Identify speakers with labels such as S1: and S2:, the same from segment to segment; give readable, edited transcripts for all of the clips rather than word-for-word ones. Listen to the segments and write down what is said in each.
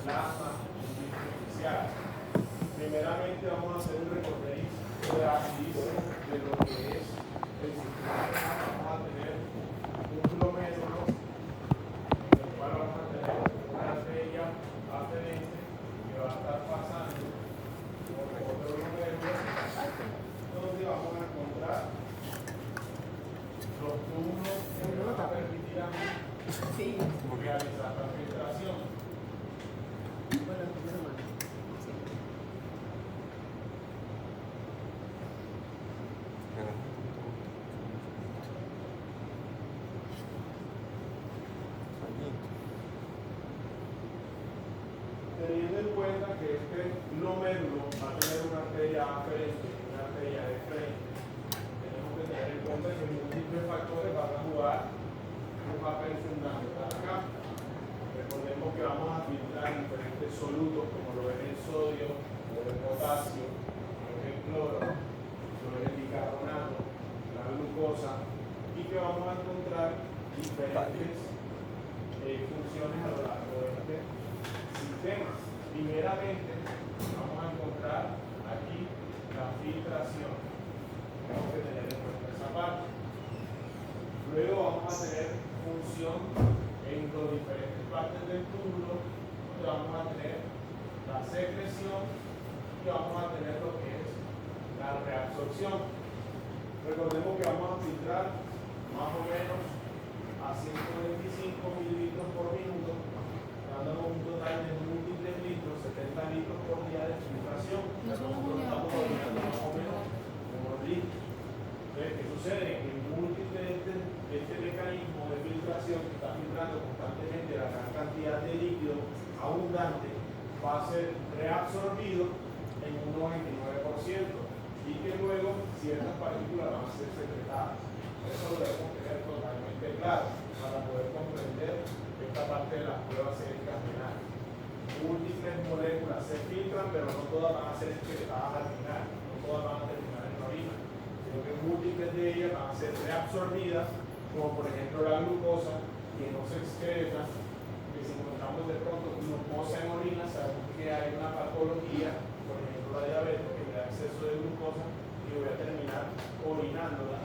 S1: plasma multipotencial. Primeramente vamos a hacer un recorrido rápido de lo que es el sistema. Vamos a tener un glomérulo en el cual vamos a tener una arteria aferente que va a estar pasando por otro glomérulo donde vamos a encontrar los túbulos que me van a permitir a mí realizar la filtración. Teniendo en cuenta que este glomérulo va a tener una arteria aferente y una arteria de frente, tenemos que tener en cuenta que múltiples factores van a jugar un papel fundamental acá. Recordemos que vamos a filtrar diferentes solutos como lo es el sodio, lo es el potasio, lo es el cloro, lo es el bicarbonato, la glucosa, y que vamos a encontrar diferentes funciones a lo largo de este sistema. Primeramente vamos a encontrar aquí la filtración. Tenemos que tener en cuenta esa parte. Luego vamos a tener función en las diferentes partes del túbulo, donde vamos a tener la secreción y vamos a tener lo que es la reabsorción. Recordemos que vamos a filtrar más o menos a 125 mililitros por minuto, dándonos un total de múltiples litros, 70 litros por día de filtración. Nosotros estamos dominando más o menos unos litros. Entonces, ¿qué sucede? Que múltiples este mecanismo de filtración que está filtrando constantemente la gran cantidad de líquido abundante va a ser reabsorbido en un 99% y que luego ciertas partículas van a ser secretadas. Eso lo debemos tener totalmente claro para poder comprender esta parte de las pruebas séricas renales. Múltiples moléculas se filtran, pero no todas van a ser excretadas al final, no todas van a terminar en la orina, sino que múltiples de ellas van a ser reabsorbidas, como por ejemplo la glucosa, que no se excreta, que si encontramos de pronto glucosa en orina, sabemos que hay una patología, por ejemplo la diabetes, que me da exceso de glucosa y voy a terminar orinándola.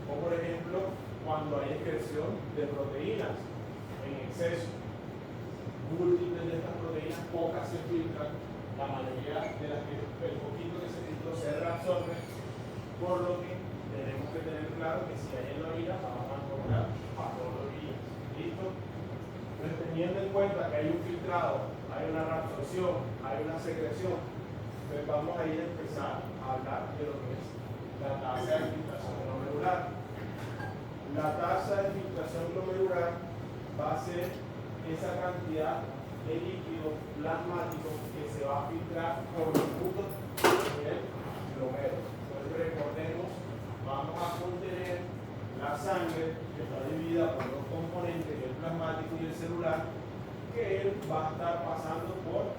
S1: O por ejemplo, cuando hay excreción de proteínas en exceso, múltiples de estas proteínas, pocas se filtran, la mayoría de las que el poquito que se filtró se reabsorbe, por lo que tenemos que tener claro que si hay en la orina vamos a encontrar patologías. ¿Listo? Entonces, teniendo en cuenta que hay un filtrado, hay una reabsorción, hay una secreción, pues vamos a ir a empezar a hablar de lo que es la tasa de filtración glomerular. La tasa de filtración glomerular va a ser esa cantidad de líquido plasmático que se va a filtrar por minuto en el glomérulo. Entonces recordemos, vamos a contener la sangre que está dividida por dos componentes, el plasmático y el celular, que él va a estar pasando por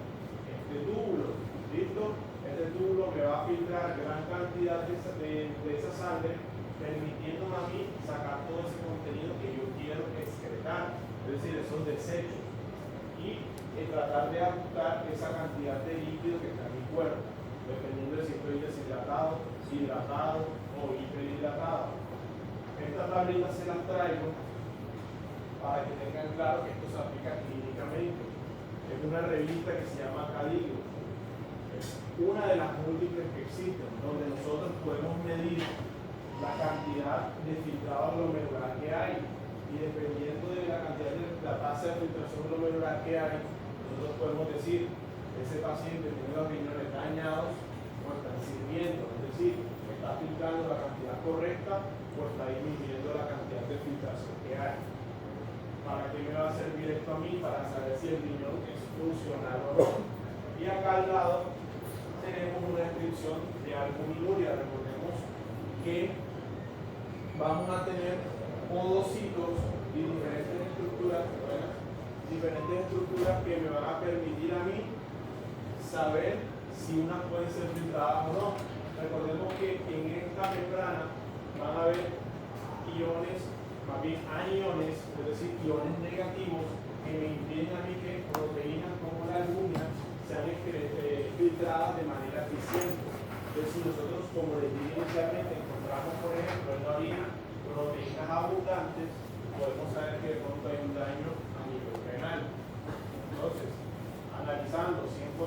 S1: este túbulo. ¿Listo? Este túbulo me va a filtrar gran cantidad de esa sangre, permitiéndome a mí sacar todo ese contenido que yo quiero excretar, es decir, esos desechos, y tratar de ajustar esa cantidad de líquido que está en mi cuerpo, dependiendo de si estoy deshidratado, hidratado o hiperhidratado. Estas tablitas se las traigo para que tengan claro que esto se aplica clínicamente. Es una revista que se llama Cadigro. Es una de las múltiples que existen, donde nosotros podemos medir la cantidad de filtrado glomerular que hay, y dependiendo de la cantidad de la tasa de filtración glomerular que hay, nosotros podemos decir ese paciente tiene los riñones dañados o están sirviendo, es decir, está filtrando la cantidad correcta o está disminuyendo la cantidad de filtración que hay. ¿Para qué me va a servir esto a mí? Para saber si el riñón es funcional o no. Y acá al lado tenemos una descripción de albuminuria. Recordemos que vamos a tener podocitos y diferentes estructuras que me van a permitir a mí saber si unas pueden ser filtradas o no. Recordemos que en esta membrana van a haber iones, más bien aniones, es decir, iones negativos que me impiden a mí que proteínas como la filtradas de manera eficiente. Entonces, si nosotros, como les dije inicialmente, encontramos, por ejemplo, en la orina proteínas abundantes, podemos saber que de pronto hay un daño a nivel renal. Entonces, analizando 100%,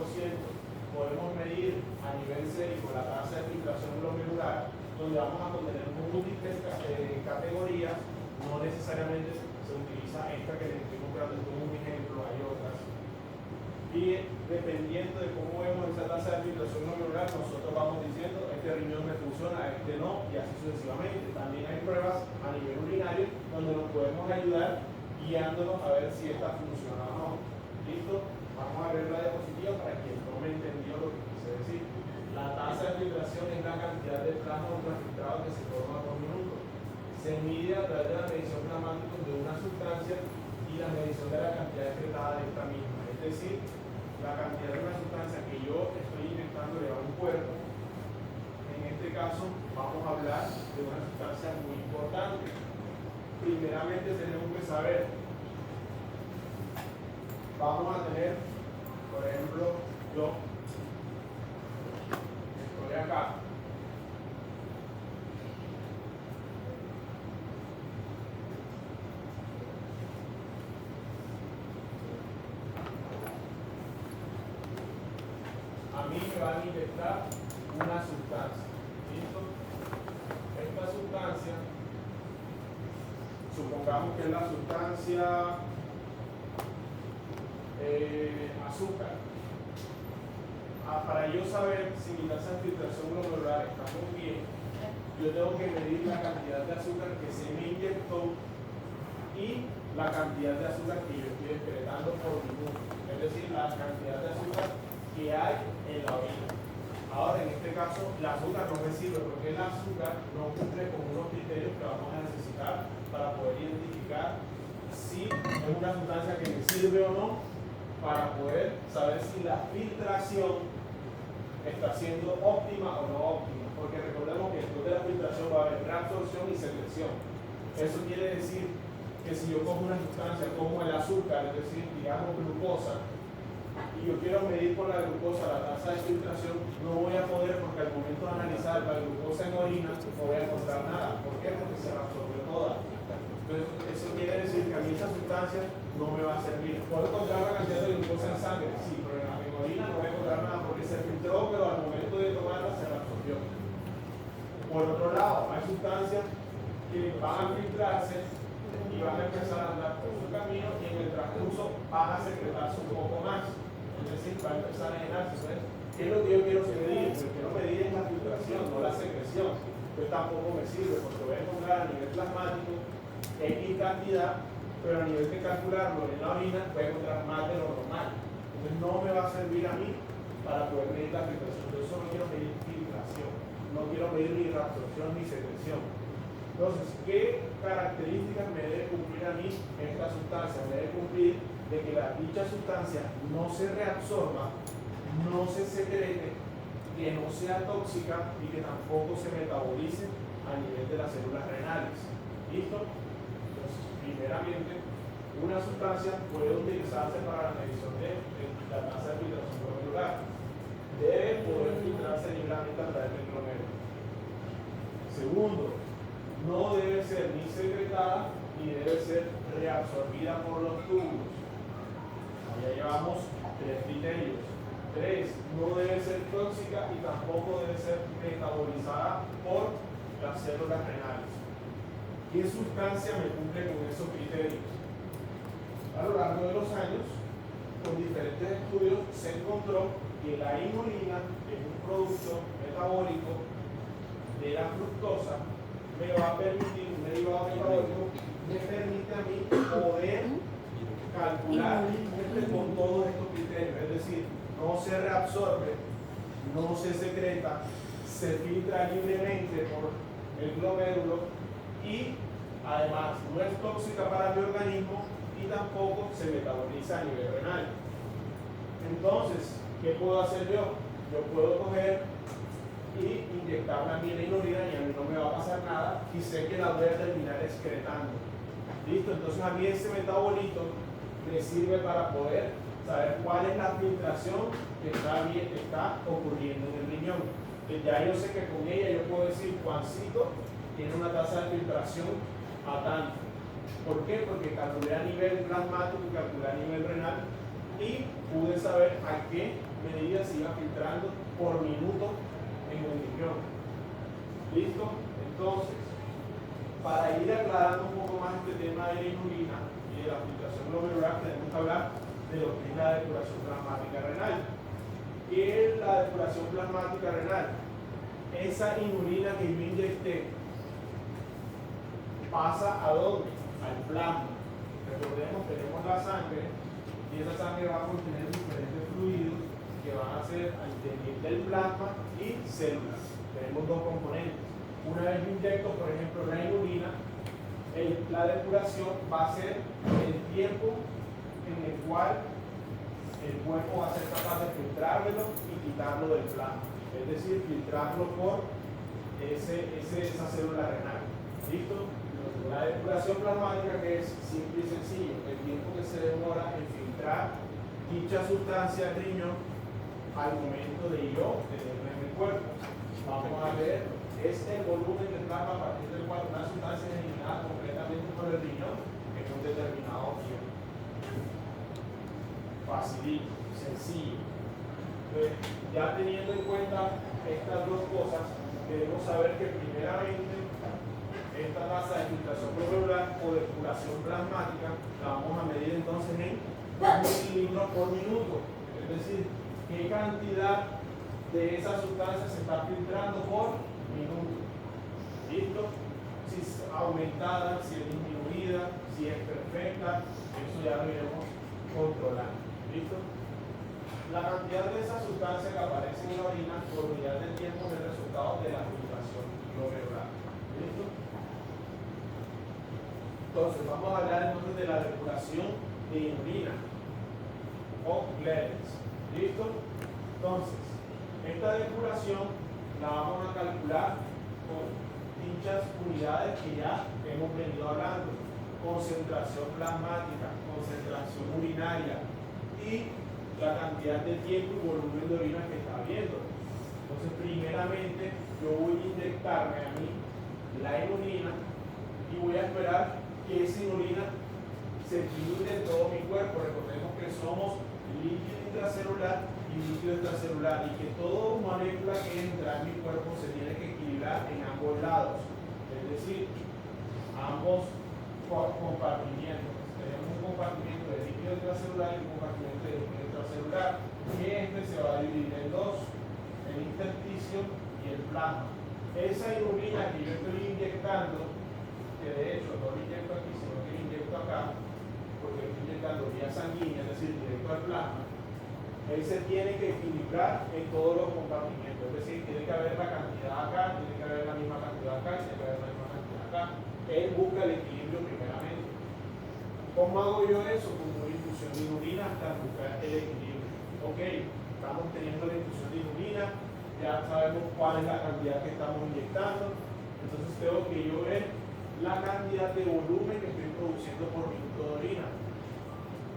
S1: podemos medir a nivel sérico la tasa de filtración glomerular, donde vamos a contener múltiples categorías. No necesariamente se utiliza esta que les estoy mostrando como un ejemplo, hay otras. Y dependiendo de cómo vemos esa tasa de filtración glomerular, nosotros vamos diciendo, este riñón me funciona, este no, y así sucesivamente. También hay pruebas a nivel urinario donde nos podemos ayudar guiándonos a ver si esta funciona o no. ¿Listo? Vamos a ver la diapositiva para quien no me entendió lo que quise decir. La tasa de filtración es la cantidad de plasma ultrafiltrado que se forma por minuto. Se mide a través de la medición plasmática de una sustancia y la medición de la cantidad excretada de esta misma. Es decir, la cantidad de una sustancia que yo estoy inyectándole a un cuerpo. En este caso, vamos a hablar de una sustancia muy importante. Primeramente tenemos que saber, vamos a tener, por ejemplo, yo estoy acá. A mí me van a inyectar una sustancia. ¿Listo? Esta sustancia, supongamos que es la sustancia azúcar. Para yo saber si mi tasa de filtración glomerular está muy bien, yo tengo que medir la cantidad de azúcar que se me inyectó y la cantidad de azúcar que yo estoy excretando por minuto. Es decir, la cantidad de azúcar que hay en la orina. Ahora, en este caso, el azúcar no me sirve porque el azúcar no cumple con unos criterios que vamos a necesitar para poder identificar si es una sustancia que me sirve o no, para poder saber si la filtración está siendo óptima o no óptima. Porque recordemos que después de la filtración va a haber reabsorción y secreción. Eso quiere decir que si yo cojo una sustancia como el azúcar, es decir, digamos glucosa, y yo quiero medir por la glucosa la tasa de filtración, no voy a poder porque al momento de analizar la glucosa en orina no voy a encontrar nada. ¿Por qué? Porque se reabsorbió toda. Entonces, eso quiere decir que a mí esa sustancia no me va a servir. Puedo encontrar la cantidad de glucosa en sangre, sí, pero en orina no voy a encontrar nada porque se filtró, pero al momento de tomarla se reabsorbió. Por otro lado, hay sustancias que van a filtrarse y van a empezar a andar por su camino y en el transcurso van a secretarse un poco más. Es decir, va a empezar a llenarse. ¿Sabes? ¿Qué es lo que yo quiero medir? Lo que quiero medir es la filtración, no la secreción. Pues tampoco me sirve porque voy a encontrar a nivel plasmático X cantidad, pero a nivel de calcularlo en la orina voy a encontrar más de lo normal. Entonces no me va a servir a mí para poder medir la filtración. Yo solo quiero medir filtración, no quiero medir ni reabsorción ni secreción. Entonces, ¿qué características me debe cumplir a mí esta sustancia? Me debe cumplir de que dicha sustancia no se reabsorba, no se secrete, que no sea tóxica y que tampoco se metabolice a nivel de las células renales. ¿Listo? Entonces, primeramente, una sustancia puede utilizarse para la medición de la tasa de filtración glomerular. Debe poder filtrarse libremente a través del glomérulo. Segundo, no debe ser ni secretada ni debe ser reabsorbida por los túbulos. Ya llevamos 3 criterios. 3, no debe ser tóxica y tampoco debe ser metabolizada por las células renales. ¿Qué sustancia me cumple con esos criterios? A lo largo de los años, con diferentes estudios, se encontró que la inulina, que es un producto metabólico de la fructosa, me va a permitir, un derivado metabólico, me permite a mí poder calcular con todos estos criterios. Es decir, no se reabsorbe, no se secreta, se filtra libremente por el glomérulo y además no es tóxica para mi organismo y tampoco se metaboliza a nivel renal. Entonces, ¿qué puedo hacer yo? Yo puedo coger y inyectarme a mí la inulina y a mí no me va a pasar nada y sé que la voy a terminar excretando. ¿Listo? Entonces a mí ese metabolito me sirve para poder saber cuál es la filtración que está ocurriendo en el riñón. Ya yo sé que con ella yo puedo decir Juancito tiene una tasa de filtración a tanto. ¿Por qué? Porque calculé a nivel plasmático y calculé a nivel renal y pude saber a qué medida se iba filtrando por minuto en el riñón. ¿Listo? Entonces, para ir aclarando un poco más este tema de la inulina y de la filtración glomerular, tenemos que hablar de lo que es la depuración plasmática renal. ¿Qué es la depuración plasmática renal? Esa inulina que yo inyecté pasa ¿a dónde? Al plasma. Recordemos, tenemos la sangre y esa sangre va a contener diferentes fluidos que van a ser al interior del plasma y células. Tenemos dos componentes. Una vez yo inyecto, por ejemplo, la inulina, la depuración va a ser el tiempo en el cual el cuerpo va a ser capaz de filtrarlo y quitarlo del plasma. Es decir, filtrarlo por esa célula renal. ¿Listo? La depuración plasmática, que es simple y sencillo, el tiempo que se demora en filtrar dicha sustancia al riñón al momento de yo tenerla en el cuerpo. Vamos a ver, es el volumen del plasma a partir del cual una sustancia es eliminada completamente por el riñón en un determinado tiempo. Facilito, sencillo. Entonces, ya teniendo en cuenta estas dos cosas, debemos saber que primeramente esta tasa de filtración glomerular o depuración plasmática la vamos a medir entonces en mililitros por minuto. Es decir, qué cantidad de esa sustancia se está filtrando por minuto. ¿Listo? Si es aumentada, si es disminuida, si es perfecta, eso ya lo iremos controlando. ¿Listo? La cantidad de esa sustancia que aparece en la orina por unidad de tiempo es el resultado de la filtración glomerular. ¿Listo? Entonces, vamos a hablar entonces de la depuración de inulina o Gleditz. ¿Listo? Entonces, esta depuración la vamos a calcular con dichas unidades que ya hemos venido hablando: concentración plasmática, concentración urinaria y la cantidad de tiempo y volumen de orina que está habiendo. Entonces, primeramente, yo voy a inyectarme a mí la inulina y voy a esperar que esa inulina se diluye en todo mi cuerpo. Recordemos que somos líquido intracelular y líquido extracelular y que toda molécula que entra en mi cuerpo se tiene que equilibrar en ambos lados, es decir, ambos compartimientos. Tenemos un compartimento de líquido intracelular y un compartimento de líquido extracelular, que este se va a dividir en dos: el intersticio y el plasma. Esa inulina que yo estoy inyectando, que de hecho no lo inyecto aquí, sino que lo inyecto acá, porque estoy inyectando vía sanguínea, es decir, directo al plasma, él se tiene que equilibrar en todos los compartimentos. Es decir, tiene que haber la cantidad acá, tiene que haber la misma cantidad acá, tiene que haber la misma cantidad acá. Él busca el equilibrio primeramente. ¿Cómo hago yo eso? Con una infusión de inulina hasta buscar el equilibrio. Ok, estamos teniendo la infusión de inulina, ya sabemos cuál es la cantidad que estamos inyectando, entonces tengo que yo ver la cantidad de volumen que estoy produciendo por minuto de orina.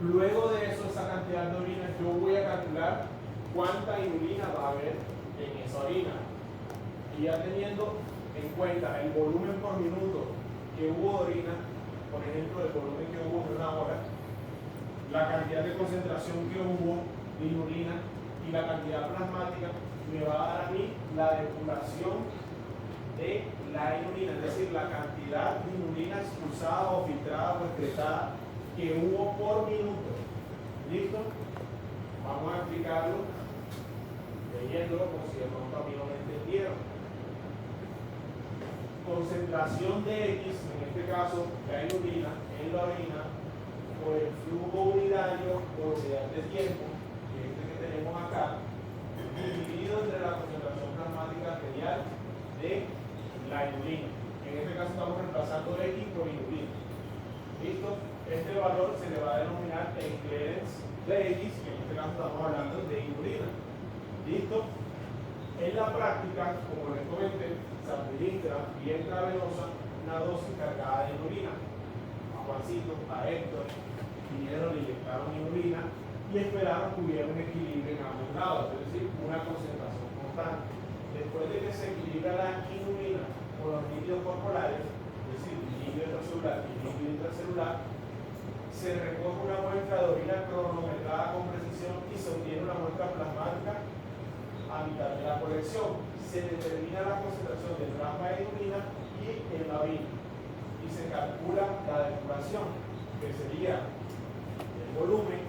S1: Luego de eso, esa cantidad de orina, yo voy a calcular cuánta inulina va a haber en esa orina. Y ya teniendo en cuenta el volumen por minuto que hubo de orina, por ejemplo, el volumen que hubo en una hora, la cantidad de concentración que hubo de inulina y la cantidad plasmática, me va a dar a mí la depuración de la inulina, es decir, la cantidad de inulina expulsada o filtrada o excretada que hubo por minuto. ¿Listo? Vamos a explicarlo leyéndolo como si de pronto a mí no me entendieron. Concentración de X, en este caso la inulina en la orina, por el flujo urinario por unidad de tiempo, que es este que tenemos acá, dividido entre la concentración plasmática arterial de la inulina. En este caso estamos reemplazando X por inulina. ¿Listo? Este valor se le va a denominar el clearance de X, que en este caso estamos hablando de inulina. ¿Listo? En la práctica, como les comenté, se administra vía intravenosa una dosis cargada de inulina. A Juancito, a Héctor, vinieron, le inyectaron inulina y esperamos que hubiera un equilibrio en ambos lados, es decir, una concentración constante. Después de que se equilibra la inulina con los líquidos corporales, es decir, líquido intracelular y líquido intracelular, se recoge una muestra de orina cronometrada con precisión y se obtiene una muestra plasmática a mitad de la colección. Se determina la concentración de plasma de inulina y en la orina y se calcula la depuración, que sería el volumen,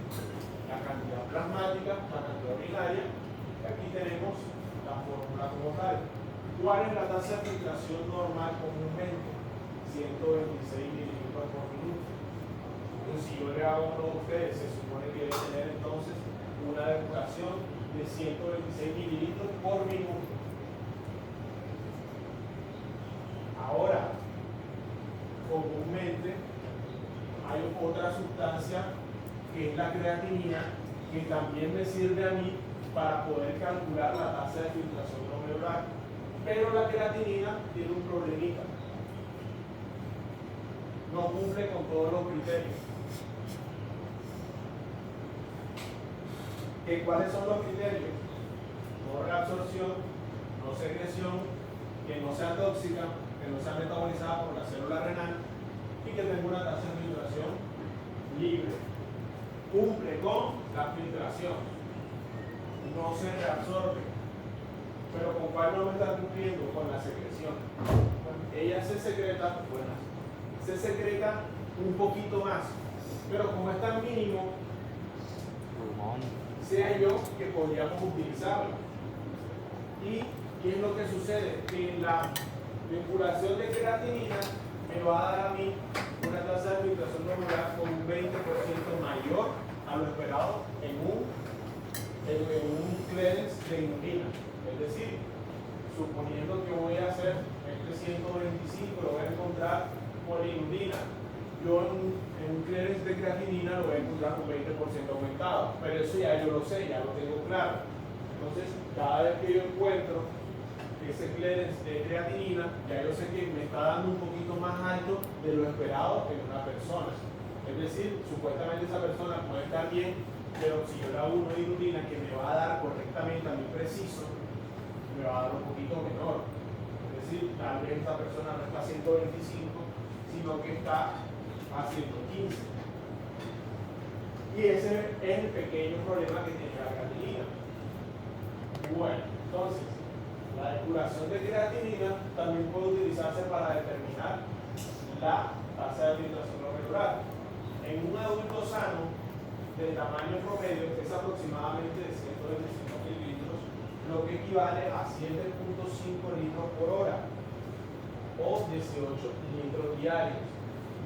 S1: la cantidad plasmática, la cantidad urinaria. Y aquí tenemos la fórmula como tal. ¿Cuál es la tasa de filtración normal comúnmente? 126 mililitros por minuto. Entonces, si yo le hago uno a ustedes, se supone que debe tener entonces una depuración de 126 mililitros por minuto. Ahora, comúnmente hay otra sustancia que es la creatinina, que también me sirve a mí para poder calcular la tasa de filtración glomerular. Pero la creatinina tiene un problemita. No cumple con todos los criterios. ¿Cuáles son los criterios? No reabsorción, no secreción, que no sea tóxica, que no sea metabolizada por la célula renal y que tenga una tasa de filtración libre. Cumple con la filtración, no se reabsorbe. Pero ¿con cuál no me está cumpliendo? Con la secreción. Ella se secreta, se secreta un poquito más, pero como es tan mínimo, sea yo que podríamos utilizarlo. ¿Y qué es lo que sucede? Que la vinculación de creatinina me va a dar a mí una tasa de filtración glomerular con un 20% mayor a lo esperado en un clearance de inulina. Es decir, suponiendo que voy a hacer este 125, lo voy a encontrar por inulina. Yo en un clearance de creatinina lo voy a encontrar con 20% aumentado, pero eso ya yo lo sé, ya lo tengo claro. Entonces, cada vez que yo encuentro ese clearance de creatinina, ya yo sé que me está dando un poquito más alto de lo esperado en una persona. Es decir, supuestamente esa persona puede estar bien, pero si yo le hago una inulina que me va a dar correctamente a mí preciso, me va a dar un poquito menor. Es decir, tal vez esta persona no está a 125, sino que está a 115. Y ese es el pequeño problema que tiene la creatinina. Bueno, entonces, la depuración de creatinina también puede utilizarse para determinar la tasa de filtración glomerular. En un adulto sano, de tamaño promedio, que es aproximadamente de 125 mililitros, lo que equivale a 7.5 litros por hora o 18 litros diarios,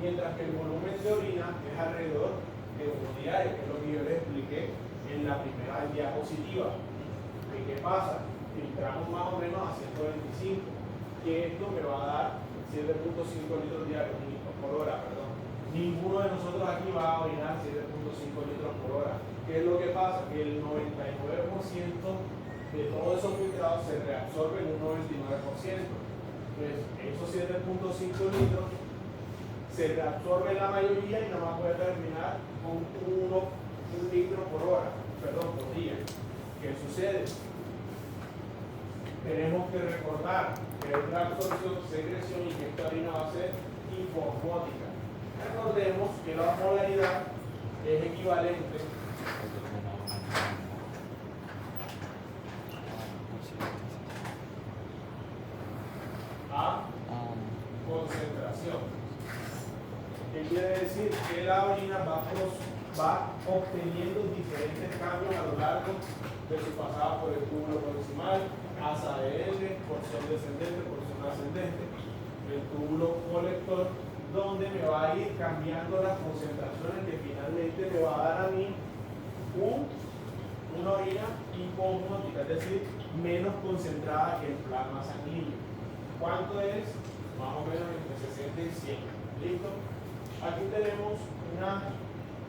S1: mientras que el volumen de orina es alrededor de 1 diario, que es lo que yo les expliqué en la primera diapositiva. ¿Y qué pasa? Filtramos más o menos a 125, que esto me va a dar 7.5 litros diarios por hora, perdón. Ninguno de nosotros aquí va a orinar 7.5 litros por hora. ¿Qué es lo que pasa? Que el 99% de todos esos filtrados se reabsorben en un 99%. Pues esos 7.5 litros se reabsorbe la mayoría y nada más puede terminar con 1 litro por día. ¿Qué sucede? Tenemos que recordar que es la absorción, secreción y que esta orina va a ser hiposmótica. Recordemos que la osmolaridad es equivalente a concentración. ¿Qué quiere decir? Que la orina va obteniendo diferentes cambios a lo largo de su pasada por el túbulo proximal, asa de L, porción descendente, porción ascendente, el túbulo colector, donde me va a ir cambiando las concentraciones que finalmente me va a dar a mí una orina hiposmótica, es decir, menos concentrada que el plasma sanguíneo. ¿Cuánto es? Más o menos entre 60 y 100. ¿Listo? Aquí tenemos una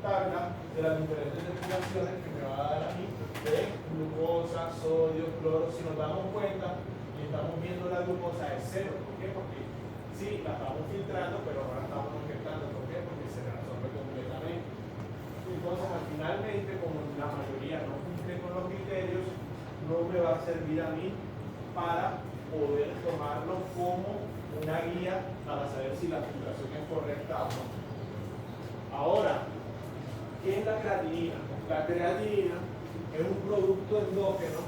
S1: tabla de las diferentes depuraciones que me va a dar a mí de glucosa, sodio, cloro. Si nos damos cuenta, y estamos viendo la glucosa es 0. ¿Por qué? Porque sí, la estamos filtrando, pero ahora estamos injetando. ¿Por qué? Porque se reabsorbe completamente. Entonces, finalmente, como la mayoría no cumple con los criterios, no me va a servir a mí para poder tomarlo como una guía para saber si la filtración es correcta o no. Ahora, ¿qué es la creatinina? La creatinina es un producto endógeno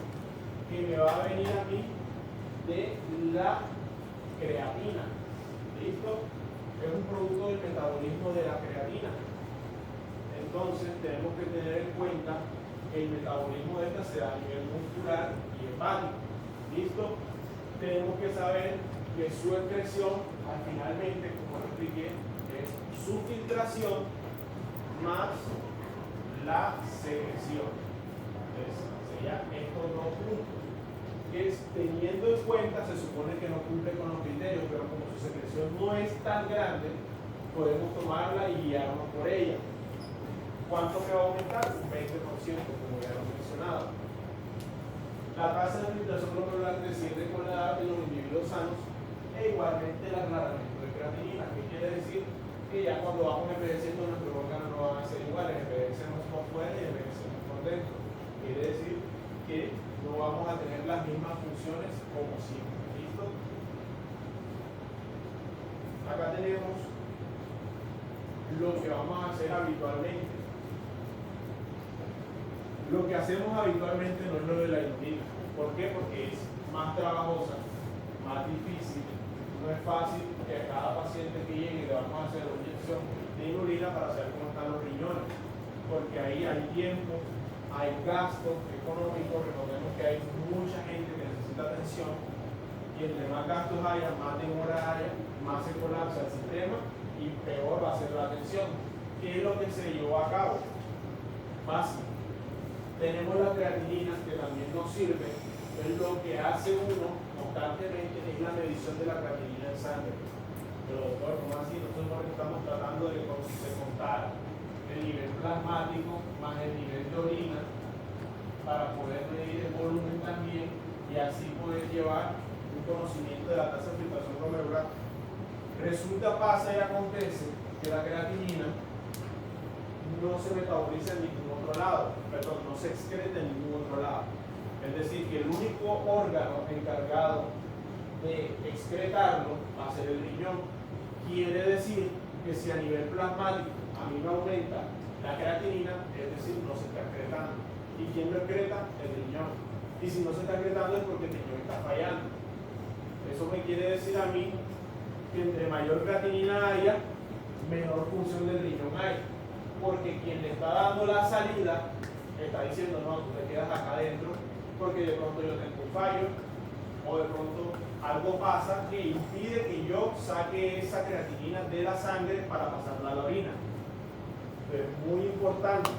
S1: que me va a venir a mí de la creatina. ¿Listo? Es un producto del metabolismo de la creatina. Entonces tenemos que tener en cuenta que el metabolismo de esta se da a nivel muscular y hepático. ¿Listo? Tenemos que saber que su excreción, finalmente, como lo expliqué, es su filtración más la secreción. Entonces, serían estos dos puntos. Que es, teniendo en cuenta, se supone que no cumple con los criterios, pero como su secreción no es tan grande, podemos tomarla y guiarnos por ella. ¿Cuánto me va a aumentar? Un 20%, como ya lo he mencionado. La tasa de filtración glomerular desciende con la edad de los individuos sanos e igualmente el aclaramiento de creatinina. ¿Qué quiere decir? Que ya cuando vamos envejeciendo nuestros órganos no van a ser iguales, envejecemos por fuera y envejecemos por dentro. Quiere decir que no vamos a tener las mismas funciones como siempre. ¿Listo? Acá tenemos lo que vamos a hacer habitualmente. Lo que hacemos habitualmente no es lo de la inulina. ¿Por qué? Porque es más trabajosa, más difícil. No es fácil que a cada paciente que llegue le vamos a hacer una inyección de inulina para saber cómo están los riñones. Porque ahí hay tiempo, hay gasto económico. Recordemos que hay mucha gente que necesita atención. Y entre más gastos haya, más demora haya, más se colapsa el sistema y peor va a ser la atención. ¿Qué es lo que se llevó a cabo? Fácil. Tenemos la creatinina que también nos sirve, es lo que hace uno constantemente es la medición de la creatinina en sangre. Pero doctor, ¿cómo así? Nosotros estamos tratando de contar el nivel plasmático más el nivel de orina para poder medir el volumen también y así poder llevar un conocimiento de la tasa de filtración glomerular. Resulta, pasa y acontece que la creatinina no se metaboliza en ningún otro lado, perdón, no se excreta en ningún otro lado. Es decir, que el único órgano encargado de excretarlo va a ser el riñón. Quiere decir que si a nivel plasmático a mí me aumenta la creatinina, es decir, no se está excretando. ¿Y quién lo excreta? El riñón. Y si no se está excretando es porque el riñón está fallando. Eso me quiere decir a mí que entre mayor creatinina haya, menor función del riñón hay. Porque quien le está dando la salida está diciendo, no, tú te quedas acá adentro porque de pronto yo tengo un fallo o de pronto algo pasa que impide que yo saque esa creatinina de la sangre para pasarla a la orina. Pero es muy importante.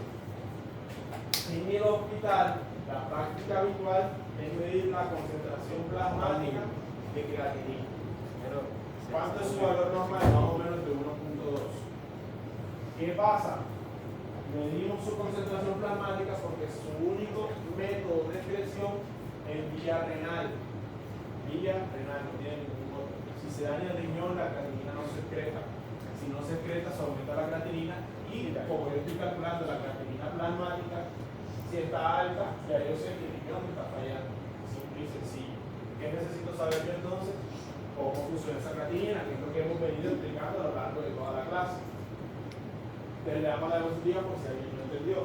S1: En el hospital, la práctica habitual es medir la concentración plasmática de creatinina. ¿Cuánto es su valor normal? Más o menos de 1.2. ¿Qué pasa? Medimos su concentración plasmática porque su único método de excreción es vía renal. Vía renal, no tiene ningún otro. Si se daña el riñón, la creatinina no se excreta. Si no se excreta, se aumenta la creatinina y, como yo estoy calculando la creatinina plasmática, si está alta, ya yo sé que el riñón está fallando. Simple y sencillo. ¿Qué necesito saber yo entonces? Cómo funciona esa creatinina, que es lo que hemos venido explicando a lo largo de toda la clase. Le damos la diapositiva por si alguien no entendió.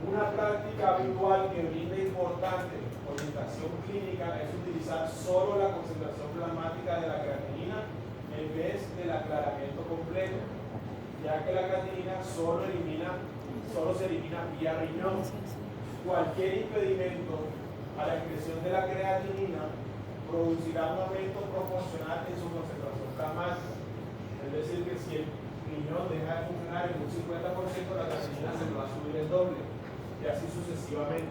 S1: Una práctica habitual que brinda importante orientación clínica es utilizar solo la concentración plasmática de la creatinina en vez del aclaramiento completo, ya que la creatinina solo se elimina vía riñón. Cualquier impedimento a la excreción de la creatinina producirá un aumento proporcional en su concentración plasmática. Es decir, que si el riñón deja de funcionar en un 50%, la creatinina se va a subir el doble y así sucesivamente.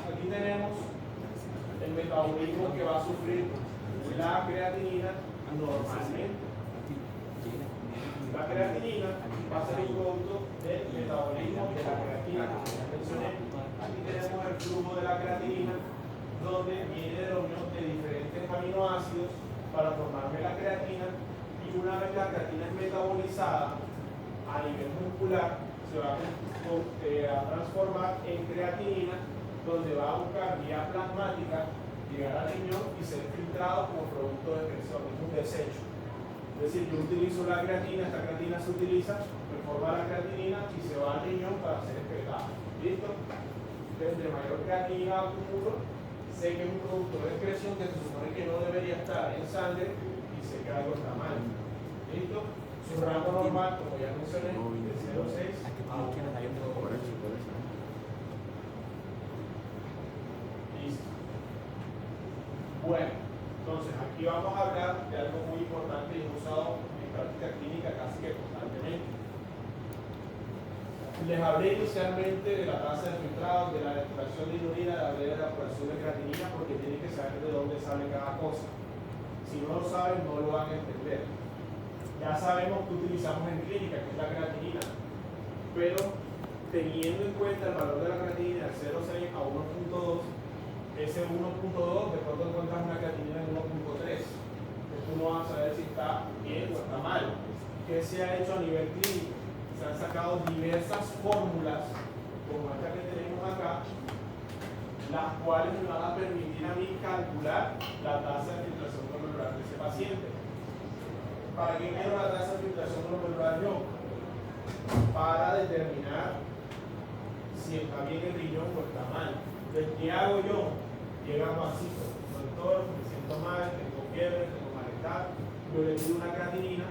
S1: Aquí tenemos el metabolismo que va a sufrir la creatinina normalmente. La creatinina va a ser un producto del metabolismo de la creatina, como ya mencioné. Aquí tenemos el flujo de la creatinina, donde viene de la unión de diferentes aminoácidos para formarme la creatina. Y una vez la creatina es metabolizada, a nivel muscular se va a transformar en creatinina, donde va a buscar vía plasmática llegar al riñón y ser filtrado como producto de excreción, es un desecho. Es decir, yo utilizo la creatina, esta creatina se utiliza, me forma la creatinina y se va al riñón para ser excretada. ¿Listo? Entonces, entre mayor creatinina acumulo, sé que es un producto de excreción que se supone que no debería estar en sangre y sé que algo está mal. ¿Listo? Su rango normal, como ya mencioné, de 0,6 a 1,8. Listo. Bueno, entonces aquí vamos a hablar de algo muy importante y usado en práctica clínica casi que constantemente. Les hablé inicialmente de la tasa de filtrado, de la depuración de inulina, de la depuración de creatinina, porque tienen que saber de dónde sale cada cosa. Si no lo saben, no lo van a entender. Ya sabemos que utilizamos en clínica, que es la creatinina, pero teniendo en cuenta el valor de la creatinina de 0,6 a 1,2, ese 1,2 de pronto encuentras una creatinina en 1,3. Entonces tú no vas a saber si está bien o está mal. ¿Qué se ha hecho a nivel clínico? Se han sacado diversas fórmulas, como esta que tenemos acá, las cuales me van a permitir a mí calcular la tasa de filtración glomerular de ese paciente. ¿Para qué quiero la tasa de filtración glomerular yo? Para determinar si está bien el riñón o está mal. Entonces, ¿qué hago yo? Llegamos así, doctor, me siento mal, tengo fiebre, tengo malestar, yo le pido una creatinina,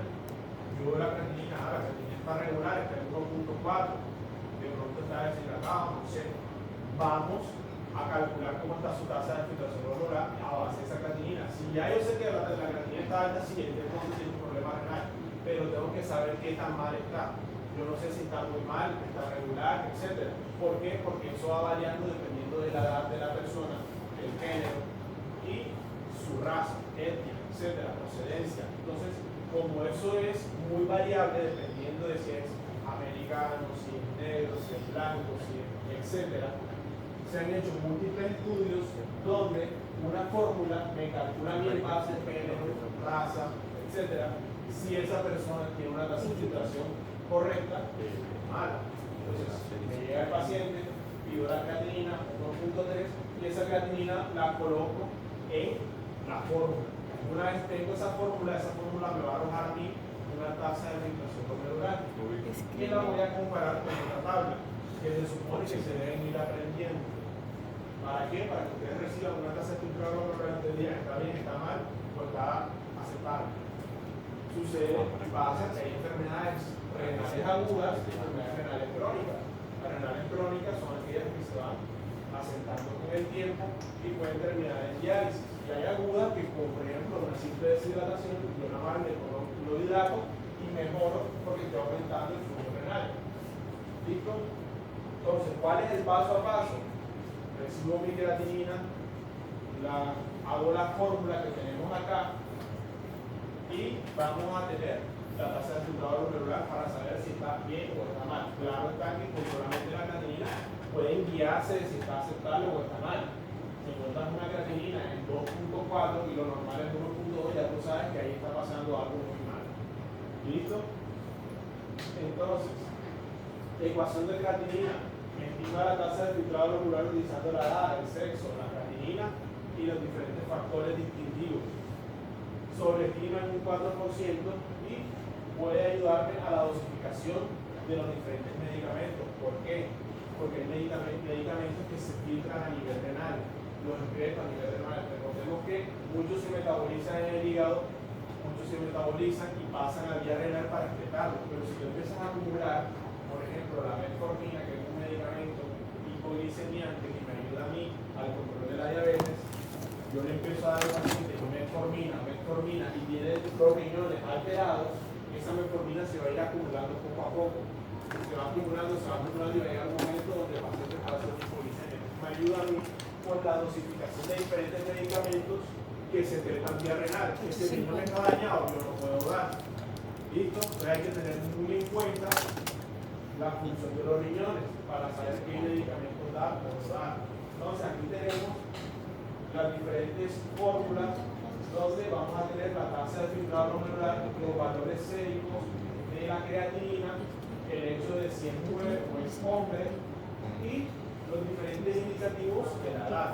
S1: yo veo la creatinina, la creatinina está regular, está en 1,4, de pronto está deshidratado, no sé. Vamos a calcular cómo está su tasa de filtración glomerular a base de esa creatinina. Si ya yo sé que la creatinina está alta, sí, de pronto tiene un problema renal, pero tengo que saber qué tan mal está. Yo no sé si está muy mal, está regular, etc. ¿Por qué? Porque eso va variando dependiendo de la edad de la persona, el género y su raza, etnia, etc., procedencia. Entonces, como eso es muy variable dependiendo de si es americano, si es negro, si es blanco, si es, etc., se han hecho múltiples estudios donde una fórmula me calcula mi base, género, raza, etc., si esa persona tiene una tasa de filtración correcta, mala. Entonces, me llega el paciente, pido la creatinina 1,3 y esa creatinina la coloco en la fórmula. Una vez tengo esa fórmula me va a arrojar a mí una tasa de filtración glomerular. Y la voy a comparar con otra tabla, que se supone que se deben ir aprendiendo. ¿Para qué? Para que ustedes reciban una tasa de filtración glomerular y digan, está bien, está mal, o está aceptable. Sucede y pasa que hay enfermedades renales agudas y enfermedades renales crónicas. Las renales crónicas son aquellas que se van asentando con el tiempo y pueden terminar en diálisis. Y hay agudas que, como por ejemplo, una simple deshidratación, yo nada más lo hidrato y mejoro porque estoy aumentando el flujo renal. ¿Listo? Entonces, ¿cuál es el paso a paso? Recibo mi creatinina, hago la fórmula que tenemos acá y vamos a tener la tasa de filtrado glomerular para saber si está bien o está mal. Claro está que con solamente la creatinina pueden guiarse de si está aceptable o está mal. Si encuentras una creatinina en 2,4 y lo normal es 1,2, ya tú sabes que ahí está pasando algo muy mal. ¿Listo? Entonces, ecuación de creatinina. Estima la tasa de filtrado glomerular utilizando la edad, el sexo, la creatinina y los diferentes factores distintivos. Sobreestima en un 4% y puede ayudarme a la dosificación de los diferentes medicamentos. ¿Por qué? Porque hay medicamentos que se filtran a nivel renal, los excreto a nivel renal. Recordemos que muchos se metabolizan en el hígado, muchos se metabolizan y pasan a vía renal para excretarlos. Pero si tú empiezas a acumular, por ejemplo, la metformina, que es un medicamento hipoglicemiante que me ayuda a mí al control de la diabetes, yo le empiezo a dar al paciente con metformina y tiene los riñones alterados, esa metformina se va a ir acumulando poco a poco. Se va acumulando y va a llegar un momento donde el paciente va a ser hipoglicémico. Me ayuda a mí con la dosificación de diferentes medicamentos que se tratan vía renal. Si el riñón está dañado, yo no puedo dar. ¿Listo? Entonces hay que tener muy en cuenta la función de los riñones para saber qué medicamentos dar o no dar. Entonces aquí tenemos las diferentes fórmulas donde vamos a tener la tasa de filtrado glomerular, los valores séricos de la creatinina el hecho de si es mujer o es hombre y los diferentes indicativos de la edad.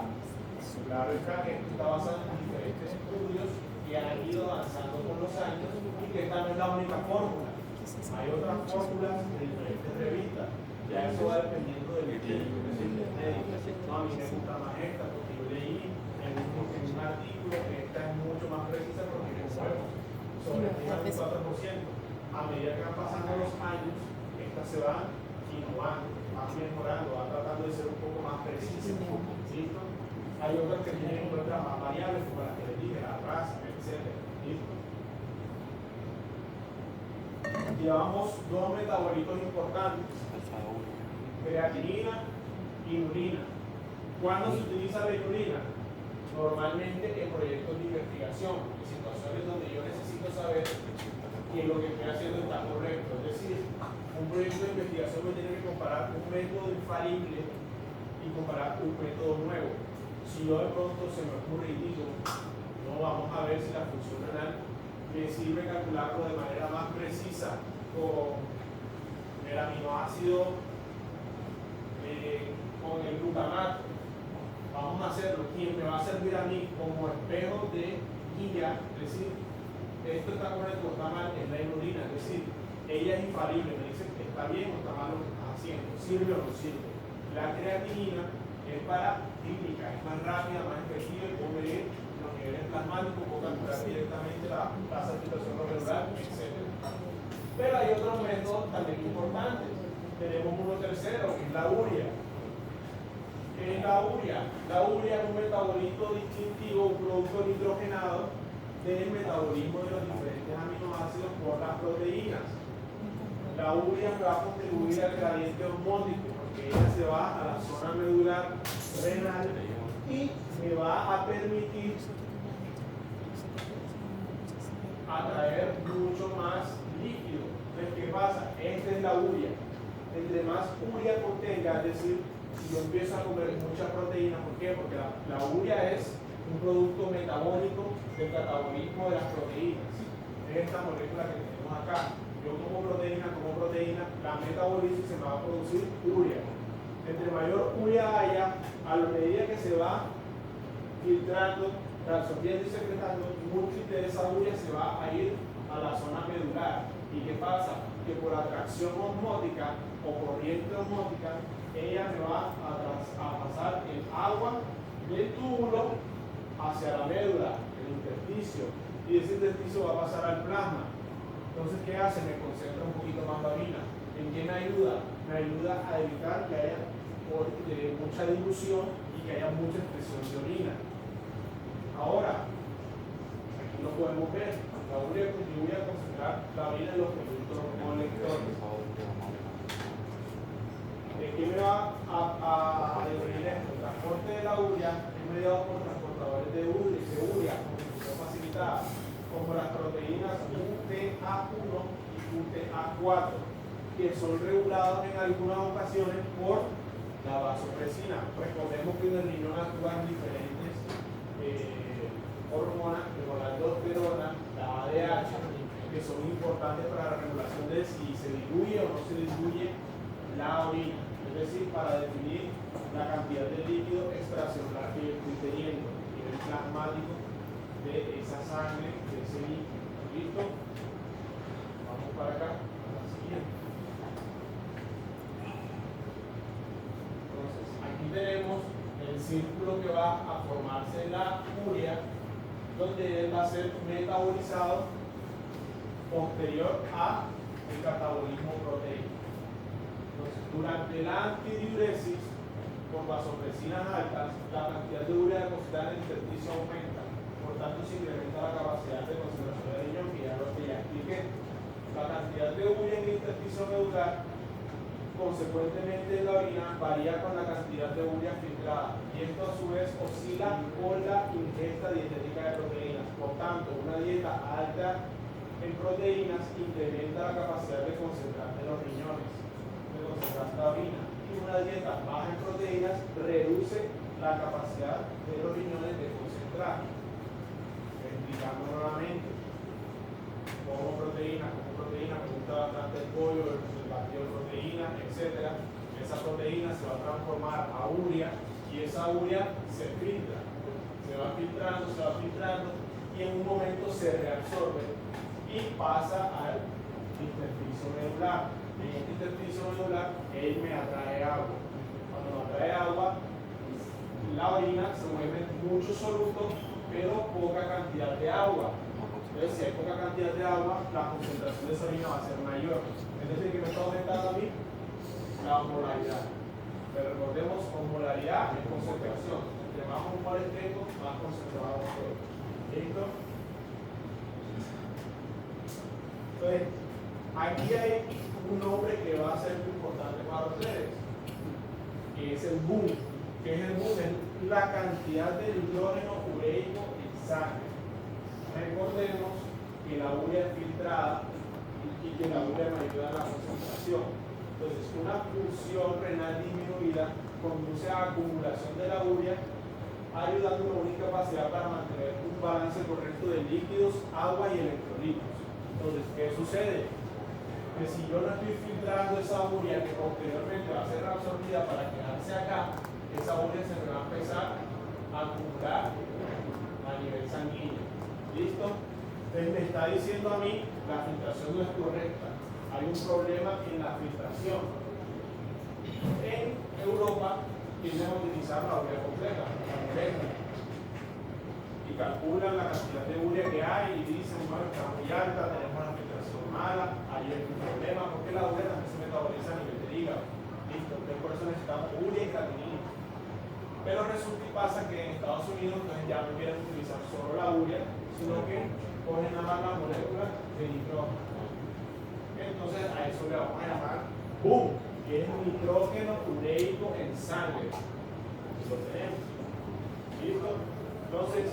S1: Claro está que esto está basado en diferentes estudios que han ido avanzando con los años y que esta no es la única fórmula. Hay otras fórmulas de diferentes revistas. Ya eso va dependiendo del médico. No, a mí me gusta más esta porque yo leí en un artículo que esta es mucho más precisa porque como vemos, sobreestiman un 4%. A medida que van pasando los años, estas se van innovando, van mejorando, van tratando de ser un poco más precisas. ¿Listo? Hay otras que tienen otras más variables, como las que les dije, la raza, etc. ¿Listo? Llevamos dos metabolitos importantes, creatinina y inulina. ¿Cuándo se utiliza la inulina? Normalmente en proyectos de investigación, en situaciones donde yo necesito saber que lo que estoy haciendo está correcto. Es decir, un proyecto de investigación me tiene que comparar un método infalible y comparar un método nuevo. Si yo de pronto se me ocurre y digo, no, vamos a ver si la función renal me sirve calcularlo de manera más precisa con el aminoácido, con el glutamato. Vamos a hacerlo. Quien me va a servir a mí como espejo de guía, es decir, esto está correcto o está mal, es la inulina, es decir, ella es infalible, me dice que está bien o está mal lo que estás haciendo, sirve o no sirve. La creatinina es para clínica, es más rápida, más efectiva y puede medir los niveles plasmáticos, puedo calcular directamente la tasa de filtración glomerular, etc. Pero hay otros métodos también importantes. Tenemos uno tercero, que es la urea. ¿Qué es la urea? La urea es un metabolito distintivo, un producto nitrogenado del metabolismo de los diferentes aminoácidos por las proteínas. La urea me va a contribuir al gradiente osmótico porque ella se va a la zona medular renal y me va a permitir atraer mucho más líquido. Entonces, ¿qué pasa? Esta es la urea. Entre más urea contenga, es decir, si yo empiezo a comer mucha proteína, ¿por qué? Porque la urea es un producto metabólico del catabolismo de las proteínas. Es esta molécula que tenemos acá. Yo como proteína, la metabolizo y se me va a producir urea. Entre mayor urea haya, a la medida que se va filtrando, absorbiendo y secretando, mucho de esa urea se va a ir a la zona medular. ¿Y qué pasa? Que por atracción osmótica o corriente osmótica, ella me va a pasar el agua del túbulo hacia la médula, el intersticio, y ese intersticio va a pasar al plasma. Entonces, ¿qué hace? Me concentra un poquito más la orina. ¿En qué me ayuda? Me ayuda a evitar que haya mucha dilución y que haya mucha expresión de orina. Ahora, aquí lo podemos ver. La urea contribuye a concentrar la orina en los productos colectores. ¿De qué me va a definir esto? El transporte de la urea es mediado por transportadores de urea, con difusión facilitada, como las proteínas UTA1 y UTA4, que son regulados en algunas ocasiones por la vasopresina. Recordemos que en el riñón actúan diferentes hormonas, como la aldosterona, la ADH, que son importantes para la regulación de si se diluye o no se diluye la orina, es decir, para definir la cantidad de líquido extracelular que yo estoy teniendo, el nivel plasmático de esa sangre, de ese líquido. ¿Listo? Vamos para acá, a la siguiente. Entonces, aquí tenemos el círculo que va a formarse en la urea, donde él va a ser metabolizado posterior a el catabolismo proteico. Entonces, durante la antidiuresis, por vasopresinas altas, la cantidad de urea depositada en el intersticio aumenta. Por tanto, se incrementa la capacidad de concentración de riñón, que ya lo que ya expliqué. La cantidad de urea en el intersticio medular, consecuentemente en la orina, varía con la cantidad de urea filtrada. Y esto a su vez oscila con la ingesta dietética de proteínas. Por tanto, una dieta alta en proteínas incrementa la capacidad de concentrar de los riñones, de concentrar la orina. Y una dieta baja en proteínas reduce la capacidad de los riñones de concentrar. Explicando nuevamente, como proteínas, como proteína, me gusta bastante el pollo, el batido de proteína, etc. Esa proteína se va a transformar a urea y esa urea se filtra. Se va filtrando y en un momento se reabsorbe y pasa al intersticio medular. En este intersticio medular, él me atrae agua. Cuando me atrae agua, la orina se vuelve mucho soluto, pero poca cantidad de agua. Entonces, si hay poca cantidad de agua, la concentración de esa orina va a ser mayor. Es decir, que me está aumentando a mí la osmolaridad. Pero recordemos, osmolaridad es concentración. Entre más osmoles tengo, más concentrado estoy. ¿Listo? Entonces, aquí hay un nombre que va a ser muy importante para ustedes, que es el boom. ¿Qué es el boom? Es la cantidad de hidrógeno ureico en sangre. Recordemos que la urea es filtrada y que la urea me ayuda a la concentración. Entonces, una función renal disminuida conduce a acumulación de la urea, ayudando a una capacidad para mantener un balance correcto de líquidos, agua y electrolitos. Entonces, ¿qué sucede? Que si yo no estoy filtrando esa urea que posteriormente va a ser absorbida para quedarse acá, esa urea se me va a empezar a acumular a nivel sanguíneo. ¿Listo? Entonces me está diciendo a mí la filtración no es correcta. Hay un problema en la filtración. En Europa tienden a utilizar la urea completa, la molécula, y calculan la cantidad de urea que hay y dicen, bueno, está muy alta, tenemos una filtración mala, hay un problema, porque la urea también se metaboliza a nivel del hígado. ¿Listo? Entonces por eso necesitamos urea y creatinina. Pero resulta y pasa que en Estados Unidos entonces ya no quieren utilizar solo la urea, sino que cogen nada más la molécula de nitrógeno. Entonces a eso le vamos a llamar boom, que es nitrógeno ureico en sangre. Lo tenemos. ¿Listo? Entonces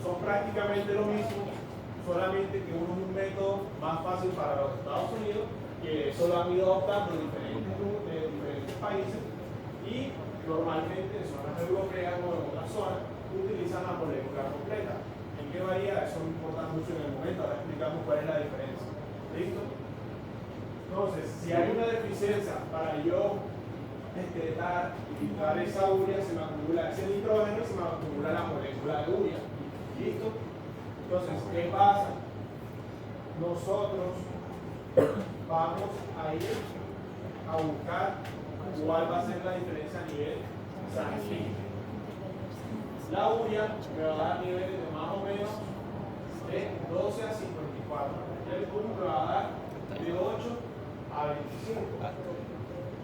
S1: son prácticamente lo mismo, solamente que uno es un método más fácil para los Estados Unidos, que eso lo han ido adoptando de diferentes países, y normalmente en zonas europeas o en otras zonas utilizan la molécula completa. ¿En qué varía? Eso no importa mucho en el momento, ahora explicamos cuál es la diferencia. ¿Listo? Entonces, si hay una deficiencia para yo excretar y filtrar esa urea, se me acumula ese nitrógeno y se me acumula la molécula de urea. ¿Listo? Entonces, ¿qué pasa? Nosotros vamos a ir a buscar cuál va a ser la diferencia a nivel sanguíneo. La urea me va a dar niveles de más o menos de 12 a 54. El boom me va a dar de 8 a 25.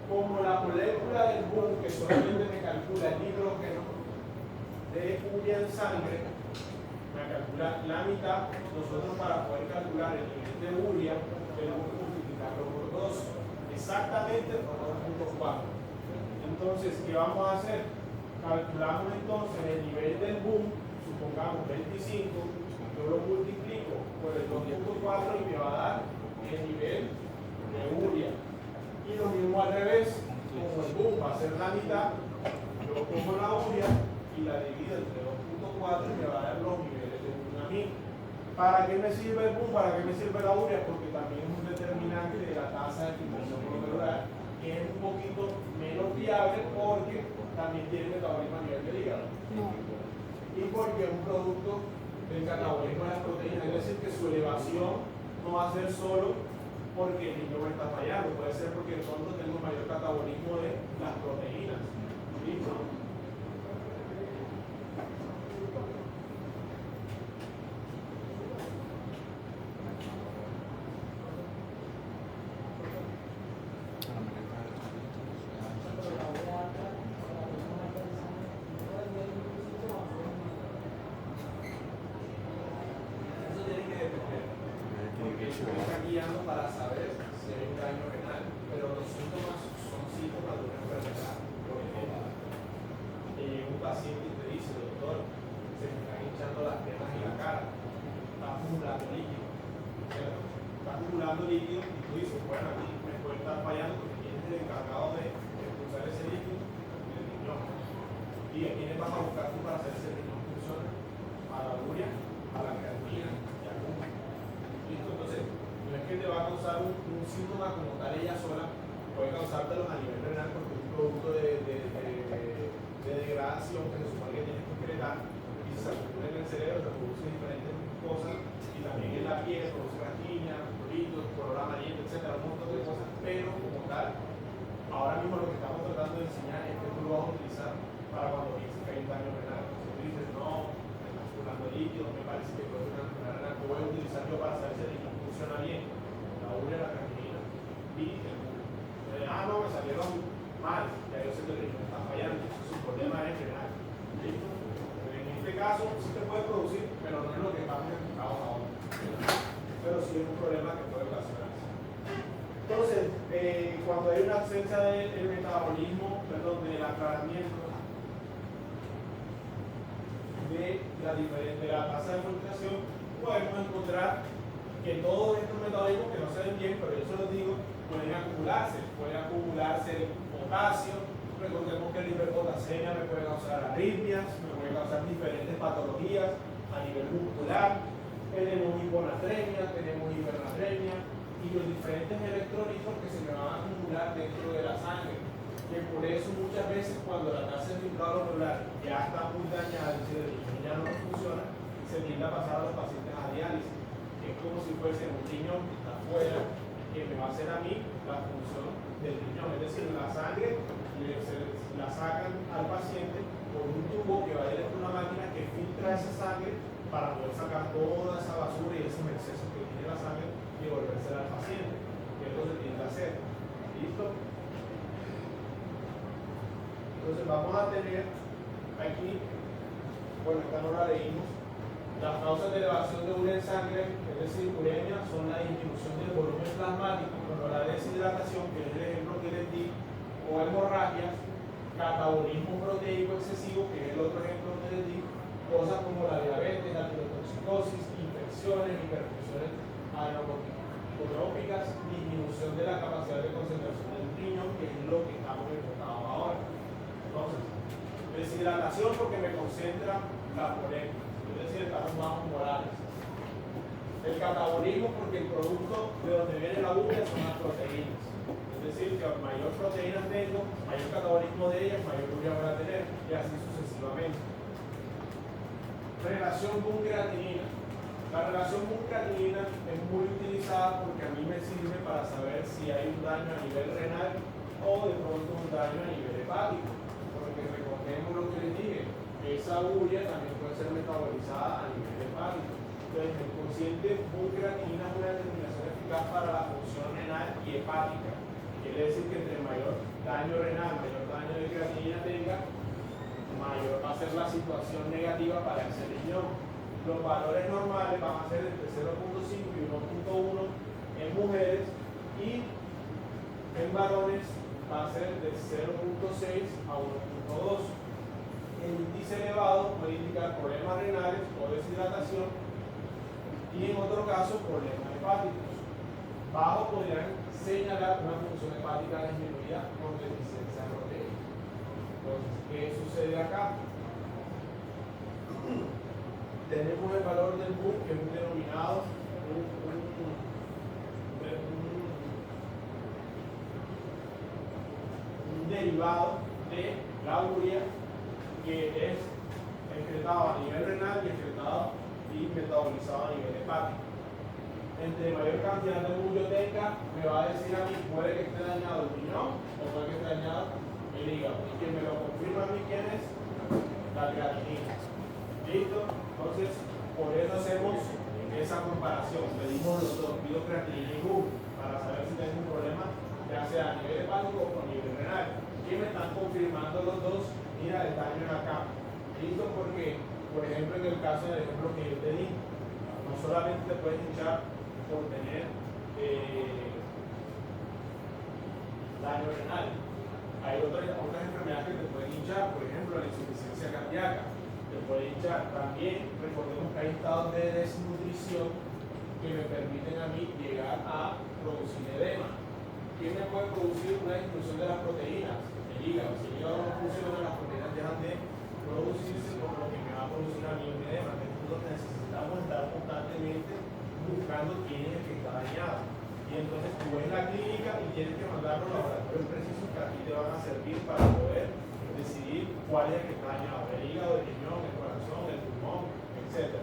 S1: Como la molécula del boom, que solamente me calcula el hidrógeno de urea en sangre, me calcula la mitad, nosotros para poder calcular el nivel de urea tenemos que multiplicarlo por 2, exactamente por 2.4. Entonces, ¿qué vamos a hacer? Calculamos entonces el nivel del boom, supongamos 25, yo lo multiplico por el 2.4 y me va a dar el nivel de urea. Y lo mismo al revés, como el boom va a ser la mitad, yo pongo la urea y la divido entre 2.4 y me va a dar los niveles de urea a mí. ¿Para qué me sirve el boom? ¿Para qué me sirve la urea? Porque también es un determinante de la tasa de filtración glomerular, que es un poquito menos viable porque también tiene metabolismo a nivel del hígado. Y porque es un producto del catabolismo de las proteínas, es decir, que su elevación no va a ser solo porque el niño me está fallando, puede ser porque nosotros tenemos mayor catabolismo de las proteínas. ¿Listo? Para saber si hay un daño renal, pero los síntomas son síntomas de una enfermedad. Por ejemplo, un paciente te dice, doctor, se me están hinchando las piernas y la cara, está acumulando líquido. Está acumulando líquido y tú dices, bueno, aquí me puede estar fallando porque quién es el encargado de expulsar ese líquido, el riñón. ¿Y a quiénes vas a buscar tú para hacer ese riñón funcione? A la urea, a la creatinina y al humo. ¿Listo? Entonces, no es que te va a un síntoma como tal ella sola puede causártelos a nivel renal porque es un producto de degradación que se supone que tienes que excretar y se acumula en el cerebro, se produce diferentes cosas y también en la piel produce raquiña, pruritos, color amarillo, etcétera, un montón de cosas, pero como tal, ahora mismo lo que estamos tratando de enseñar es que tú lo vas a utilizar para cuando pienses que hay un daño renal. Si tú dices, no, me estás curando líquido, me parece que puede ser una enfermedad renal, que voy a utilizar yo para saber si el riñón funciona bien, la urea, la creatinina y el no, me salieron mal, ya yo sé que el riñón está fallando, su problema es renal. ¿Listo? En este caso sí te puede producir, pero no es lo que estamos enfocados ahora. Pero sí es un problema que puede ocasionarse. Entonces, cuando hay una ausencia del metabolismo, perdón, del aclaramiento de la tasa de filtración, podemos encontrar que todos estos metabolitos que no se ven bien, pero yo se los digo, pueden acumularse el potasio. Recordemos que la hiperpotasemia me puede causar arritmias, me puede causar diferentes patologías a nivel muscular. Tenemos hiponatremia, tenemos hipernatremia y los diferentes electrolitos que se me van a acumular dentro de la sangre. Que por eso muchas veces cuando la tasa de filtrado glomerular ya está muy dañada, es decir, el riñón ya no funciona, se tiende a pasar a los pacientes a diálisis. Es como si fuese un riñón que está afuera, que me va a hacer a mí la función del riñón. Es decir, la sangre la sacan al paciente por un tubo que va directo a una máquina que filtra esa sangre para poder sacar toda esa basura y esos excesos que tiene la sangre y volvérsela al paciente, que es lo que tiende a hacer. ¿Listo? Entonces vamos a tener aquí, bueno, esta no la leímos, las causas de elevación de urea en sangre, es decir, uremia, son la disminución del volumen plasmático, pero la deshidratación, que es el ejemplo que les di, o hemorragias, catabolismo proteico excesivo, que es el otro ejemplo que les di, cosas como la diabetes, la tirotoxicosis, infecciones, hipertensiones aerotrópicas, disminución de la capacidad de concentración del riñón, que es lo que estamos enfocados ahora. Entonces, deshidratación porque me concentra la molécula, es decir, estamos bajos morales. El catabolismo porque el producto de donde viene la urea son las proteínas. Es decir, que mayor proteínas tengo, mayor catabolismo de ellas, mayor urea voy a tener, y así sucesivamente. Relación con creatinina. La relación con creatinina es muy utilizada porque a mí me sirve para saber si hay un daño a nivel renal o de pronto un daño a nivel hepático. Porque recordemos lo que les dije, esa urea también puede ser metabolizada a nivel hepático. Entonces, el consciente con creatinina es una determinación eficaz para la función renal y hepática. Quiere decir que entre mayor daño renal, mayor daño de creatinina tenga, mayor va a ser la situación negativa para ese riñón. Los valores normales van a ser entre 0.5 y 1.1 en mujeres y en varones va a ser de 0.6 a 1.2. El índice elevado puede indicar problemas renales o deshidratación y en otro caso problemas hepáticos. Bajo podrían señalar una función hepática disminuida por deficiencia proteica. Entonces, ¿qué sucede acá? Tenemos el valor del BUN, que es un denominado, un derivado de la urea que es excretado a nivel renal y excretado y metabolizado a nivel hepático. Entre mayor cantidad de BUN yo tenga, me va a decir a mí, puede que esté dañado el riñón o puede que esté dañado el hígado. Y quien me lo confirma a mí, ¿quién es? La creatinina. ¿Listo? Entonces, por eso hacemos esa comparación. Medimos los dos, pido creatinina y BUN, para saber si tengo un problema, ya sea a nivel hepático o a nivel renal. ¿Quién me están confirmando los dos? Mira, el daño en acá. ¿Listo? Porque, por ejemplo, en el caso del ejemplo que yo te di, no solamente te puedes hinchar por tener daño renal. Hay otras enfermedades que te pueden hinchar, por ejemplo, la insuficiencia cardíaca. Te puede hinchar. También recordemos que hay estados de desnutrición que me permiten a mí llegar a producir edema. ¿Quién me puede producir una disminución de las proteínas? El hígado. Si el hígado no funciona, las proteínas dejan de producirse, por lo que me va a producir a mí un edema. Entonces necesitamos estar constantemente buscando quién es el que está dañado. Y Y entonces tú ves la clínica y tienes que mandar los laboratorios precisos que a ti te van a servir para poder decidir cuál es el que está dañado, el hígado, el riñón, el corazón, el pulmón, etc.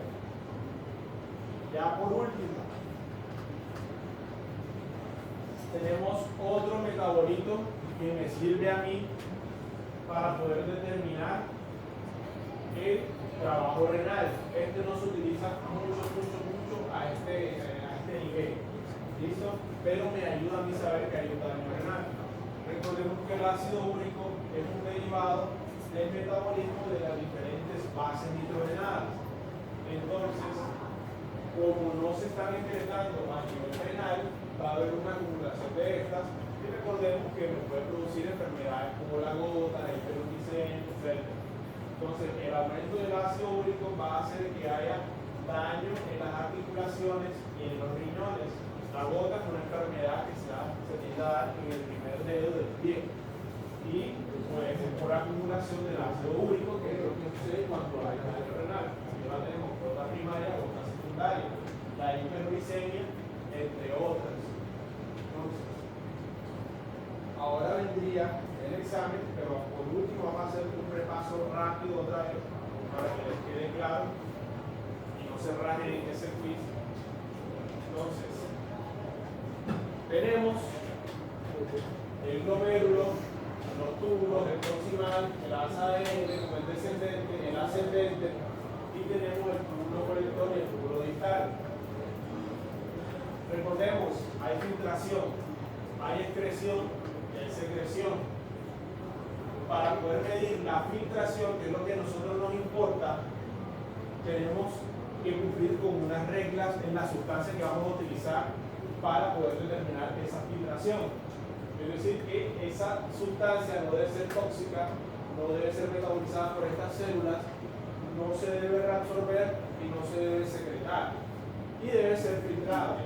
S1: Ya por último, tenemos otro metabolito que me sirve a mí para poder determinar el trabajo renal. Este no se utiliza mucho a este nivel. ¿Listo? Pero me ayuda a mí saber que hay un daño renal. Recordemos que el ácido úrico es un derivado del metabolismo de las diferentes bases nitrogenadas. Entonces, como no se están excretando a nivel renal, va a haber una acumulación de estas y recordemos que me puede producir enfermedades como la gota, la hiperuricemia, etc. Entonces, el aumento del ácido úrico va a hacer que haya daño en las articulaciones y en los riñones. La gota es una enfermedad que se tiende a dar en el primer dedo del pie y puede ser por acumulación del ácido úrico, que es lo que sucede cuando hay daño renal. Aquí la tenemos gota primaria, gota secundaria, la hiperuricemia, entre otras. Entonces, ahora vendría el examen, pero por último vamos a hacer un repaso rápido otra vez para que les quede claro y no se rajen en ese quiz. Entonces, tenemos el glomérulo, los túbulos, el proximal, el asa como el descendente, el ascendente, y tenemos el túbulo colector y el túbulo distal. Recordemos, hay filtración, hay excreción y hay secreción. Para poder medir la filtración, que es lo que a nosotros nos importa, tenemos que cumplir con unas reglas en la sustancia que vamos a utilizar para poder determinar esa filtración. Es decir, que esa sustancia no debe ser tóxica, no debe ser metabolizada por estas células, no se debe reabsorber y no se debe secretar. Y debe ser filtrada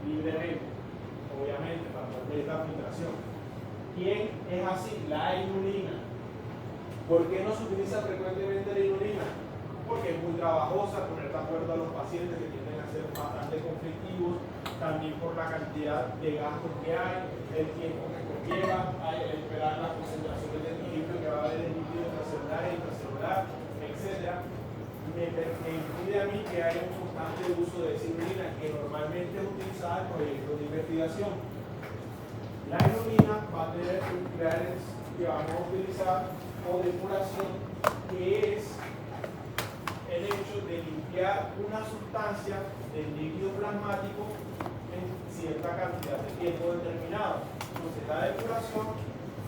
S1: libremente, obviamente, para poder la filtración. ¿Quién es así? La inulina. ¿Por qué no se utiliza frecuentemente la inulina? Porque es muy trabajosa, poner de acuerdo a los pacientes que tienden a ser bastante conflictivos, también por la cantidad de gastos que hay, el tiempo que conlleva, el esperar las concentraciones de equilibrio que va a haber en líquido intracelular e intracelular, etc. Me impide a mí que haya un constante uso de esa inulina que normalmente es utilizada en proyectos de investigación. La inulina va a tener un clearance que vamos a utilizar o depuración, que es el hecho de limpiar una sustancia del líquido plasmático en cierta cantidad de tiempo determinado. Entonces, la depuración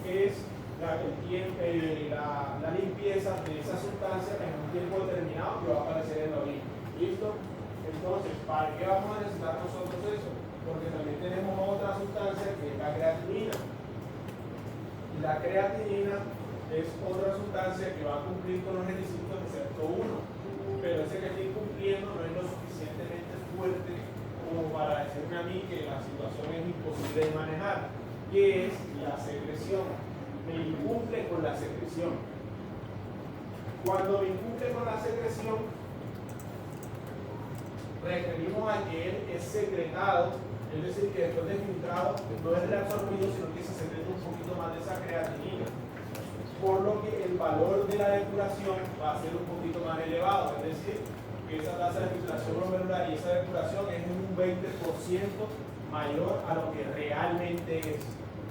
S1: es la limpieza de esa sustancia en un tiempo determinado que va a aparecer en la orina. ¿Listo? Entonces, ¿para qué vamos a necesitar nosotros eso? Porque también tenemos otra sustancia que es la creatinina. Y la creatinina es otra sustancia que va a cumplir con los requisitos excepto uno. Pero ese que estoy cumpliendo no es lo suficientemente fuerte como para decirme a mí que la situación es imposible de manejar, que es la secreción. Me incumple con la secreción. Cuando me incumple con la secreción, referimos a que él es secretado, es decir, que después de filtrado no es reabsorbido, sino que se secreta un poquito más de esa creatinina. Por lo que el valor de la depuración va a ser un poquito más elevado, es decir, que esa tasa de filtración glomerular y esa depuración es un 20% mayor a lo que realmente es.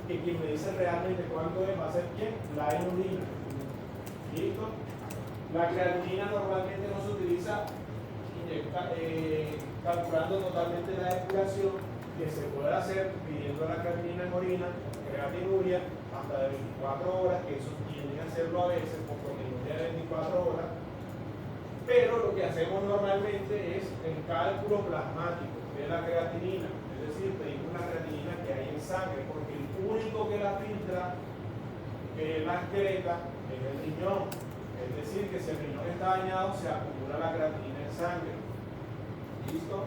S1: Que quien me dice realmente cuánto es va a ser ¿quién? La inulina. ¿Listo? La creatinina normalmente no se utiliza calculando totalmente la depuración, que se puede hacer pidiendo la creatinina en orina, creatinuria, hasta de 24 horas, que eso tienden a hacerlo a veces por proteinuria de 24 horas, pero lo que hacemos normalmente es el cálculo plasmático de la creatinina, es decir, pedimos una creatinina que hay en sangre, porque el único que la filtra, que la excreta, es el riñón, es decir, que si el riñón está dañado, se acumula la creatinina en sangre. ¿Listo?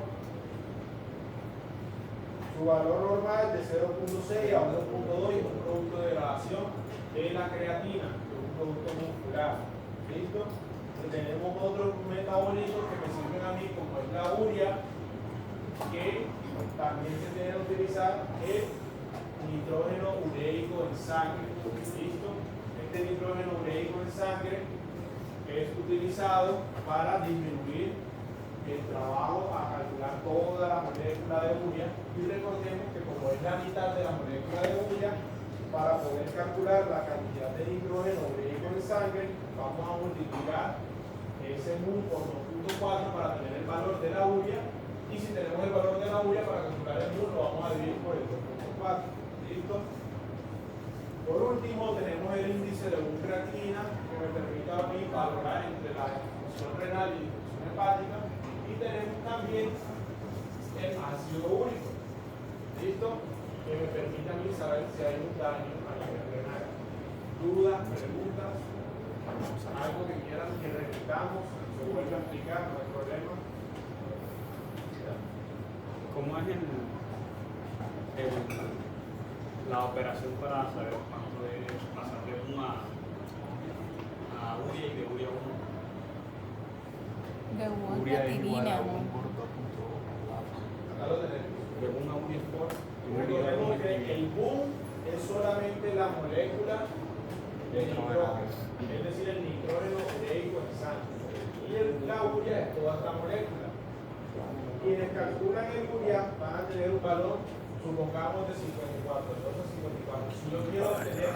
S1: Su valor normal es de 0.6 a 1.2 y es un producto de degradación de la creatina, que es un producto muscular. ¿Listo? Entonces, tenemos otros metabolitos que me sirven a mí, como es la urea, que también se tiene que utilizar el nitrógeno ureico en sangre. ¿Listo? Este nitrógeno ureico en sangre es utilizado para disminuir el trabajo a calcular toda la molécula de urea. Y recordemos que como es la mitad de la molécula de urea, para poder calcular la cantidad de nitrógeno ureico en sangre, vamos a multiplicar ese mu por 2.4 para tener el valor de la urea. Y si tenemos el valor de la urea, para calcular el mu lo vamos a dividir por el 2.4. ¿Listo? Por último, tenemos el índice de creatinina que me permite a mí valorar entre la función renal y la función hepática. Y tenemos también el ácido úrico. ¿Listo? Que me permite a mí saber si hay un daño a nivel renal. ¿Dudas, preguntas? ¿Algo que quieran que repitamos? Se vuelve a explicar, no hay problema.
S2: ¿Cómo es la operación para saber cuánto es pasar de 1 a urea y de urea a 1?
S3: De una
S4: Urea es igual
S3: creatinina.
S4: a 1 por 2.4.
S1: Acá lo tenemos.
S2: De 1 a urea por
S1: Recordemos que el boom es solamente la molécula de nitrógeno, es decir, el nitrógeno ureico en sangre. Y la urea es toda esta molécula. Quienes calculan el urea van a tener un valor, supongamos, de 54. Entonces, 54. Si yo quiero obtener